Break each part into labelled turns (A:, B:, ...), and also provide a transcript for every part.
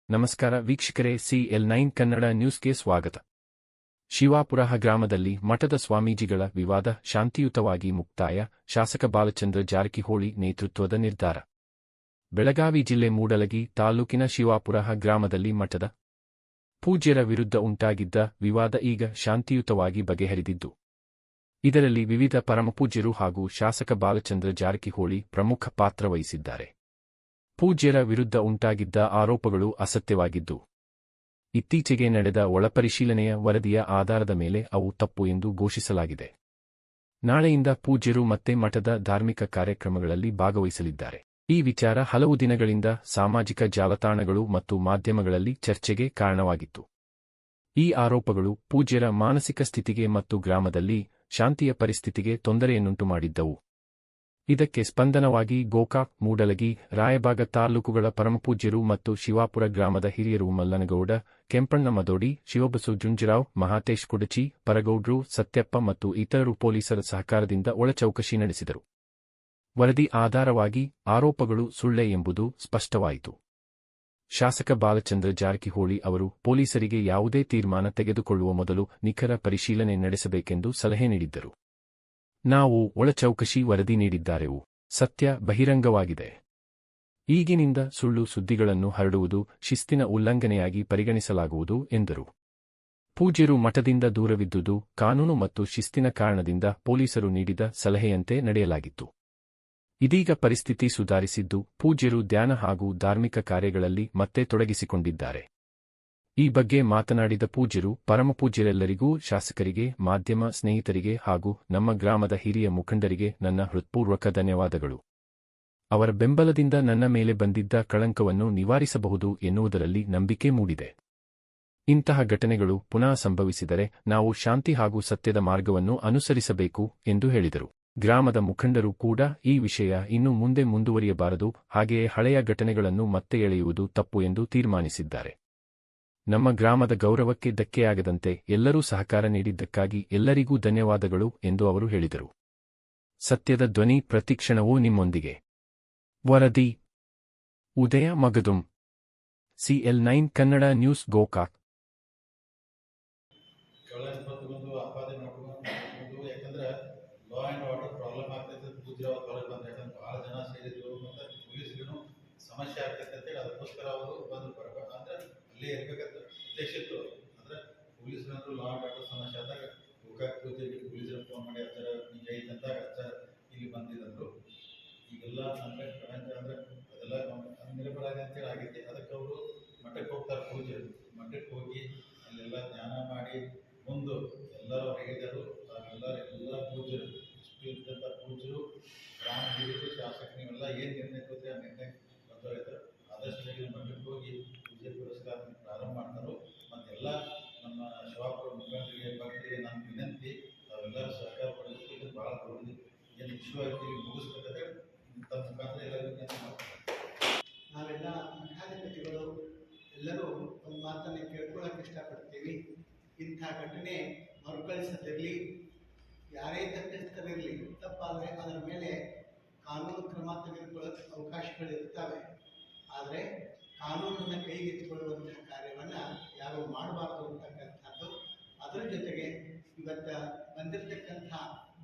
A: ನಮಸ್ಕಾರ ವೀಕ್ಷಕರೇ, CL9 ಕನ್ನಡ ನ್ಯೂಸ್ಗೆ ಸ್ವಾಗತ. ಶಿವಾಪುರ ಗ್ರಾಮದಲ್ಲಿ ಮಠದ ಸ್ವಾಮೀಜಿಗಳ ವಿವಾದ ಶಾಂತಿಯುತವಾಗಿ ಮುಕ್ತಾಯ, ಶಾಸಕ ಬಾಲಚಂದ್ರ ಜಾರಕಿಹೊಳಿ ನೇತೃತ್ವದ ನಿರ್ಧಾರ. ಬೆಳಗಾವಿ ಜಿಲ್ಲೆ ಮೂಡಲಗಿ ತಾಲೂಕಿನ ಶಿವಾಪುರ ಗ್ರಾಮದಲ್ಲಿ ಮಠದ ಪೂಜ್ಯರ ವಿರುದ್ಧ ಉಂಟಾಗಿದ್ದ ವಿವಾದ ಈಗ ಶಾಂತಿಯುತವಾಗಿ ಬಗೆಹರಿದಿದ್ದು, ಇದರಲ್ಲಿ ವಿವಿಧ ಪರಮಪೂಜ್ಯರು ಹಾಗೂ ಶಾಸಕ ಬಾಲಚಂದ್ರ ಜಾರಕಿಹೊಳಿ ಪ್ರಮುಖ ಪಾತ್ರ ವಹಿಸಿದ್ದಾರೆ. ಪೂಜ್ಯರ ವಿರುದ್ಧ ಉಂಟಾಗಿದ್ದ ಆರೋಪಗಳು ಅಸತ್ಯವಾಗಿದ್ದು, ಇತ್ತೀಚೆಗೆ ನಡೆದ ಒಳಪರಿಶೀಲನೆಯ ವರದಿಯ ಆಧಾರದ ಮೇಲೆ ಅವು ತಪ್ಪು ಎಂದು ಘೋಷಿಸಲಾಗಿದೆ. ನಾಳೆಯಿಂದ ಪೂಜ್ಯರು ಮತ್ತೆ ಮಠದ ಧಾರ್ಮಿಕ ಕಾರ್ಯಕ್ರಮಗಳಲ್ಲಿ ಭಾಗವಹಿಸಲಿದ್ದಾರೆ. ಈ ವಿಚಾರ ಹಲವು ದಿನಗಳಿಂದ ಸಾಮಾಜಿಕ ಜಾಲತಾಣಗಳು ಮತ್ತು ಮಾಧ್ಯಮಗಳಲ್ಲಿ ಚರ್ಚೆಗೆ ಕಾರಣವಾಗಿತ್ತು. ಈ ಆರೋಪಗಳು ಪೂಜ್ಯರ ಮಾನಸಿಕ ಸ್ಥಿತಿಗೆ ಮತ್ತು ಗ್ರಾಮದಲ್ಲಿ ಶಾಂತಿಯ ಪರಿಸ್ಥಿತಿಗೆ ತೊಂದರೆಯನ್ನುಂಟು ಮಾಡಿದ್ದವು. ಇದಕ್ಕೆ ಸ್ಪಂದನವಾಗಿ ಗೋಕಾಕ್, ಮೂಡಲಗಿ, ರಾಯಬಾಗ ತಾಲೂಕುಗಳ ಪರಮಪೂಜ್ಯರು ಮತ್ತು ಶಿವಾಪುರ ಗ್ರಾಮದ ಹಿರಿಯರು ಮಲ್ಲನಗೌಡ, ಕೆಂಪಣ್ಣ ಮದೋಡಿ, ಶಿವಬಸು ಜುಂಜರಾವ್, ಮಹಾತೇಶ್ ಕುಡಚಿ, ಪರಗೌಡ್ರು, ಸತ್ಯಪ್ಪ ಮತ್ತು ಇತರರು ಪೊಲೀಸರ ಸಹಕಾರದಿಂದ ಒಳಚೌಕಶಿ ನಡೆಸಿದರು. ವರದಿ ಆಧಾರವಾಗಿ ಆರೋಪಗಳು ಸುಳ್ಳೆ ಎಂಬುದು ಸ್ಪಷ್ಟವಾಯಿತು. ಶಾಸಕ ಬಾಲಚಂದ್ರ ಜಾರಕಿಹೊಳಿ ಅವರು ಪೊಲೀಸರಿಗೆ ಯಾವುದೇ ತೀರ್ಮಾನ ತೆಗೆದುಕೊಳ್ಳುವ ಮೊದಲು ನಿಖರ ಪರಿಶೀಲನೆ ನಡೆಸಬೇಕೆಂದು ಸಲಹೆ ನೀಡಿದ್ದರು. ನಾವು ಒಳಚೌಕಶಿ ವರದಿ ನೀಡಿದ್ದಾರೆವು. ಸತ್ಯ ಬಹಿರಂಗವಾಗಿದೆ. ಈಗಿನಿಂದ ಸುಳ್ಳು ಸುದ್ದಿಗಳನ್ನು ಹರಡುವುದು ಶಿಸ್ತಿನ ಉಲ್ಲಂಘನೆಯಾಗಿ ಪರಿಗಣಿಸಲಾಗುವುದು ಎಂದರು. ಪೂಜ್ಯರು ಮಠದಿಂದ ದೂರವಿದ್ದುದು ಕಾನೂನು ಮತ್ತು ಶಿಸ್ತಿನ ಕಾರಣದಿಂದ ಪೊಲೀಸರು ನೀಡಿದ ಸಲಹೆಯಂತೆ ನಡೆಯಲಾಗಿತ್ತು. ಇದೀಗ ಪರಿಸ್ಥಿತಿ ಸುಧಾರಿಸಿದ್ದು, ಪೂಜ್ಯರು ಧ್ಯಾನ ಹಾಗೂ ಧಾರ್ಮಿಕ ಕಾರ್ಯಗಳಲ್ಲಿ ಮತ್ತೆ ತೊಡಗಿಸಿಕೊಂಡಿದ್ದಾರೆ. ಈ ಬಗ್ಗೆ ಮಾತನಾಡಿದ ಪೂಜ್ಯರು, ಪರಮಪೂಜ್ಯರೆಲ್ಲರಿಗೂ, ಶಾಸಕರಿಗೆ, ಮಾಧ್ಯಮ ಸ್ನೇಹಿತರಿಗೆ ಹಾಗೂ ನಮ್ಮ ಗ್ರಾಮದ ಹಿರಿಯ ಮುಖಂಡರಿಗೆ ನನ್ನ ಹೃತ್ಪೂರ್ವಕ ಧನ್ಯವಾದಗಳು. ಅವರ ಬೆಂಬಲದಿಂದ ನನ್ನ ಮೇಲೆ ಬಂದಿದ್ದ ಕಳಂಕವನ್ನು ನಿವಾರಿಸಬಹುದು ಎನ್ನುವುದರಲ್ಲಿ ನಂಬಿಕೆ ಮೂಡಿದೆ. ಇಂತಹ ಘಟನೆಗಳು ಪುನಃ ಸಂಭವಿಸಿದರೆ ನಾವು ಶಾಂತಿ ಹಾಗೂ ಸತ್ಯದ ಮಾರ್ಗವನ್ನು ಅನುಸರಿಸಬೇಕು ಎಂದು ಹೇಳಿದರು. ಗ್ರಾಮದ ಮುಖಂಡರು ಕೂಡ ಈ ವಿಷಯ ಇನ್ನು ಮುಂದೆ ಮುಂದುವರಿಯಬಾರದು, ಹಾಗೆಯೇ ಹಳೆಯ ಘಟನೆಗಳನ್ನು ಮತ್ತೆ ಎಳೆಯುವುದು ತಪ್ಪು ಎಂದು ತೀರ್ಮಾನಿಸಿದ್ದಾರೆ. ನಮ್ಮ ಗ್ರಾಮದ ಗೌರವಕ್ಕೆ ಧಕ್ಕೆಯಾಗದಂತೆ ಎಲ್ಲರೂ ಸಹಕಾರ ನೀಡಿದ್ದಕ್ಕಾಗಿ ಎಲ್ಲರಿಗೂ ಧನ್ಯವಾದಗಳು ಎಂದು ಅವರು ಹೇಳಿದರು. ಸತ್ಯದ ಧ್ವನಿ ಪ್ರತಿಕ್ಷಣವೂ ನಿಮ್ಮೊಂದಿಗೆ. ವರದಿ ಉದಯ ಮಗದುಂ, CL9 ಕನ್ನಡ ನ್ಯೂಸ್, ಗೋಕಾಕ್.
B: ಯಾಕಂದ್ರೆ ಲಾ ಆ್ಯಂಡ್ ಆರ್ಡರ್ ಪ್ರಾಬ್ಲಮ್ ಆಗ್ತೈತೆ. ಪೂಜ್ಯರಾವ್ ಹೊರಗೆ ಬಂದ್ರೆ ಯಾಕಂದ್ರೆ ಭಾಳ ಜನ ಸೇರಿದ್ರು ಮತ್ತು ಪೊಲೀಸ್ಗೂ ಸಮಸ್ಯೆ ಆಗ್ತೈತೆ ಅಂತೇಳಿ ಅದಕ್ಕೋಸ್ಕರ ಅವರು ಬಂದು ಬರಬೇಕು ಅಂದ್ರೆ ಅಲ್ಲೇ ಇರಬೇಕಂತ ಉದ್ದೇಶ ಇತ್ತು. ಅಂದರೆ ಪೊಲೀಸರಂತೂ ಲಾ ಆ್ಯಂಡ್ ಆರ್ಡರ್ ಸಮಸ್ಯೆ ಆದಾಗ ಗೋಕಾಕ್ ಪೂಜೆಗೆ ಪೊಲೀಸರು ಫೋನ್ ಮಾಡಿ ಅಜ್ಜರ ಈಗ ಐತೆ ಅಂದಾಗ ಅಜ್ಜ ಇಲ್ಲಿ ಬಂದಿದ್ದರು. ಈಗೆಲ್ಲ ಅಂದರೆ ಅಂದರೆ ಅದೆಲ್ಲ ನಿರಪರಾಧಿ ಅಂತೇಳಿ ಆಗೈತಿ. ಅದಕ್ಕೆ ಅವರು ಮಠಕ್ಕೆ ಹೋಗ್ತಾರೆ. ಪೂಜೆರು ಮಠಕ್ಕೆ ಹೋಗಿ ಅಲ್ಲೆಲ್ಲ ಧ್ಯಾನ ಮಾಡಿ ಮುಂದೆ ಎಲ್ಲರೂ ಹೇಳಿದರು. ಎಲ್ಲ ಪೂಜ್ಯರು ಇಷ್ಟು ಇದ್ದಂಥ ಪೂಜ್ಯರು, ಗ್ರಾಮ ಹಿರಿಯರು, ಶಾಸಕ ನೀವೆಲ್ಲ ಏನು ನಿರ್ಣಯ ಕೊಟ್ಟರೆ ಆ ನಿರ್ಣಯ ಗೊತ್ತಾಗುತ್ತೆ. ಆದಷ್ಟು ಬೇಗ ಮಠಕ್ಕೆ ಹೋಗಿ ಪೂಜೆ ಪುರಸ್ಕಾರ ಪ್ರಾರಂಭ ಮಾಡ್ತಾರೋ. ಮತ್ತೆಲ್ಲ ನಮ್ಮ ಶಿವಾಪುರ ಮುಖಂಡರಿಗೆ, ಭಕ್ತರಿಗೆ ನಾನು ವಿನಂತಿ, ತಾವೆಲ್ಲರೂ ಸಹಕಾರ ಪಡೆದು ಇದು ಭಾಳ ದೊಡ್ಡದು ಏನು ಇಶ್ಯೂ ಆಗಿ ಮುಗಿಸ್ಬೇಕಾದ್ರೆ ತಮ್ಮ ಮುಖಾಂತರ ಎಲ್ಲರಿಗೂ ವಿನಂತಿ ಮಾಡ್ತಾರೆ.
C: ನಾವೆಲ್ಲ ಮಠಾಧಿಪತಿಗಳು ಎಲ್ಲರೂ ಒಂದು ಮಾತನ್ನು ಕೇಳ್ಕೊಳ್ಳೋಕೆ ಇಷ್ಟಪಡ್ತೀವಿ. ಇಂಥ ಘಟನೆ ಮರುಕಳಿಸದಿರಲಿ, ಯಾರೇ ತಪ್ಪಿತರಿರಲಿ, ತಪ್ಪಾದರೆ ಅದರ ಮೇಲೆ ಕಾನೂನು ಕ್ರಮ ತೆಗೆದುಕೊಳ್ಳೋಕ್ಕೆ ಅವಕಾಶಗಳಿರ್ತವೆ. ಆದರೆ ಕಾನೂನನ್ನು ಕೈಗೆತ್ತಿಕೊಳ್ಳುವಂತಹ ಕಾರ್ಯವನ್ನು ಯಾರು ಮಾಡಬಾರ್ದು ಅಂತಕ್ಕಂಥದ್ದು. ಅದರ ಜೊತೆಗೆ ಇವತ್ತು ಬಂದಿರತಕ್ಕಂಥ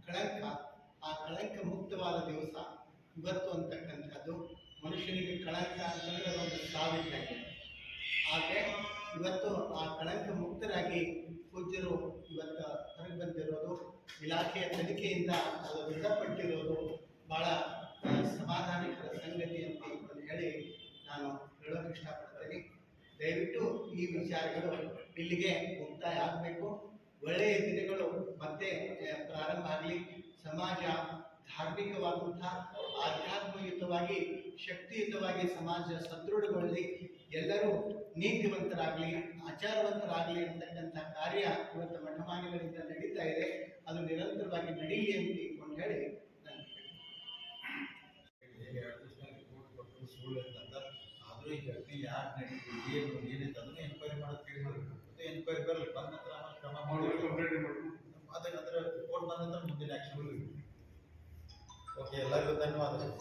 C: ಕಳಂಕ, ಆ ಕಳಂಕ ಮುಕ್ತವಾದ ದಿವಸ ಇವತ್ತು ಅಂತಕ್ಕಂಥದ್ದು. ಮನುಷ್ಯನಿಗೆ ಕಳಂಕ ಅಂತಂದರೆ ಅದೊಂದು ಸಾವಿದ್ದಾಗಿದೆ. ಆದರೆ ಇವತ್ತು ಆ ಕಳಂಕ ಮುಕ್ತರಾಗಿ ಪೂಜ್ಯರು ಇವತ್ತು ಹೊರಗೆ ಬಂದಿರೋದು, ಇಲಾಖೆಯ ತನಿಖೆಯಿಂದ ಅದು ದೃಢಪಟ್ಟಿರೋದು ಭಾಳ ಸಮಾಧಾನಕರ ಸಂಗತಿ ಅಂತ ಹೇಳಿ ನಾನು ಹೇಳೋಕ್ಕೆ ಇಷ್ಟಪಡ್ತೀನಿ. ದಯವಿಟ್ಟು ಈ ವಿಚಾರಗಳು ಇಲ್ಲಿಗೆ ಮುಕ್ತಾಯ ಆಗಬೇಕು. ಒಳ್ಳೆಯ ದಿನಗಳು ಮತ್ತೆ ಪ್ರಾರಂಭ ಆಗಲಿ. ಸಮಾಜ ಧಾರ್ಮಿಕವಾದಂಥ, ಆಧ್ಯಾತ್ಮಯುತವಾಗಿ, ಶಕ್ತಿಯುತವಾಗಿ ಸಮಾಜ ಸದೃಢಗೊಳ್ಳಲಿ. ಎಲ್ಲರೂ ನೀತಿವಂತರಾಗಲಿ, ಆಚಾರವಂತರಾಗಲಿ ಅಂತಕ್ಕಂಥ ಕಾರ್ಯ ಇವತ್ತು ಮಠಮಾನ್ಯಗಳಿಂದ ನಡೀತಾ ಇದೆ. ಅದು ನಿರಂತರವಾಗಿ ನಡೀಲಿ ಅಂತ ತಿಳ್ಕೊಂಡು ಹೇಳಿ
B: ಆದರೂ ಈ ಘಟನೆ ಯಾಕೆ ನಡೀತು, ಏನು ಏನಿತ್ತು ಅದನ್ನು ಎನ್ಕ್ವೈರಿ ಮಾಡೋದು ಕೇಳಿದ್ರು. ಎನ್ಕ್ವೈರಿ ಬರಲಿ, ಬಂದ ನಂತರ ಆಮೇಲೆ ಕ್ರಮ ಬಂದಂತ ಮುಂದಿನ ಆ್ಯಕ್ಷನ್ಗಳು ಇವೆ. ಓಕೆ, ಎಲ್ಲರಿಗೂ ಧನ್ಯವಾದಗಳು.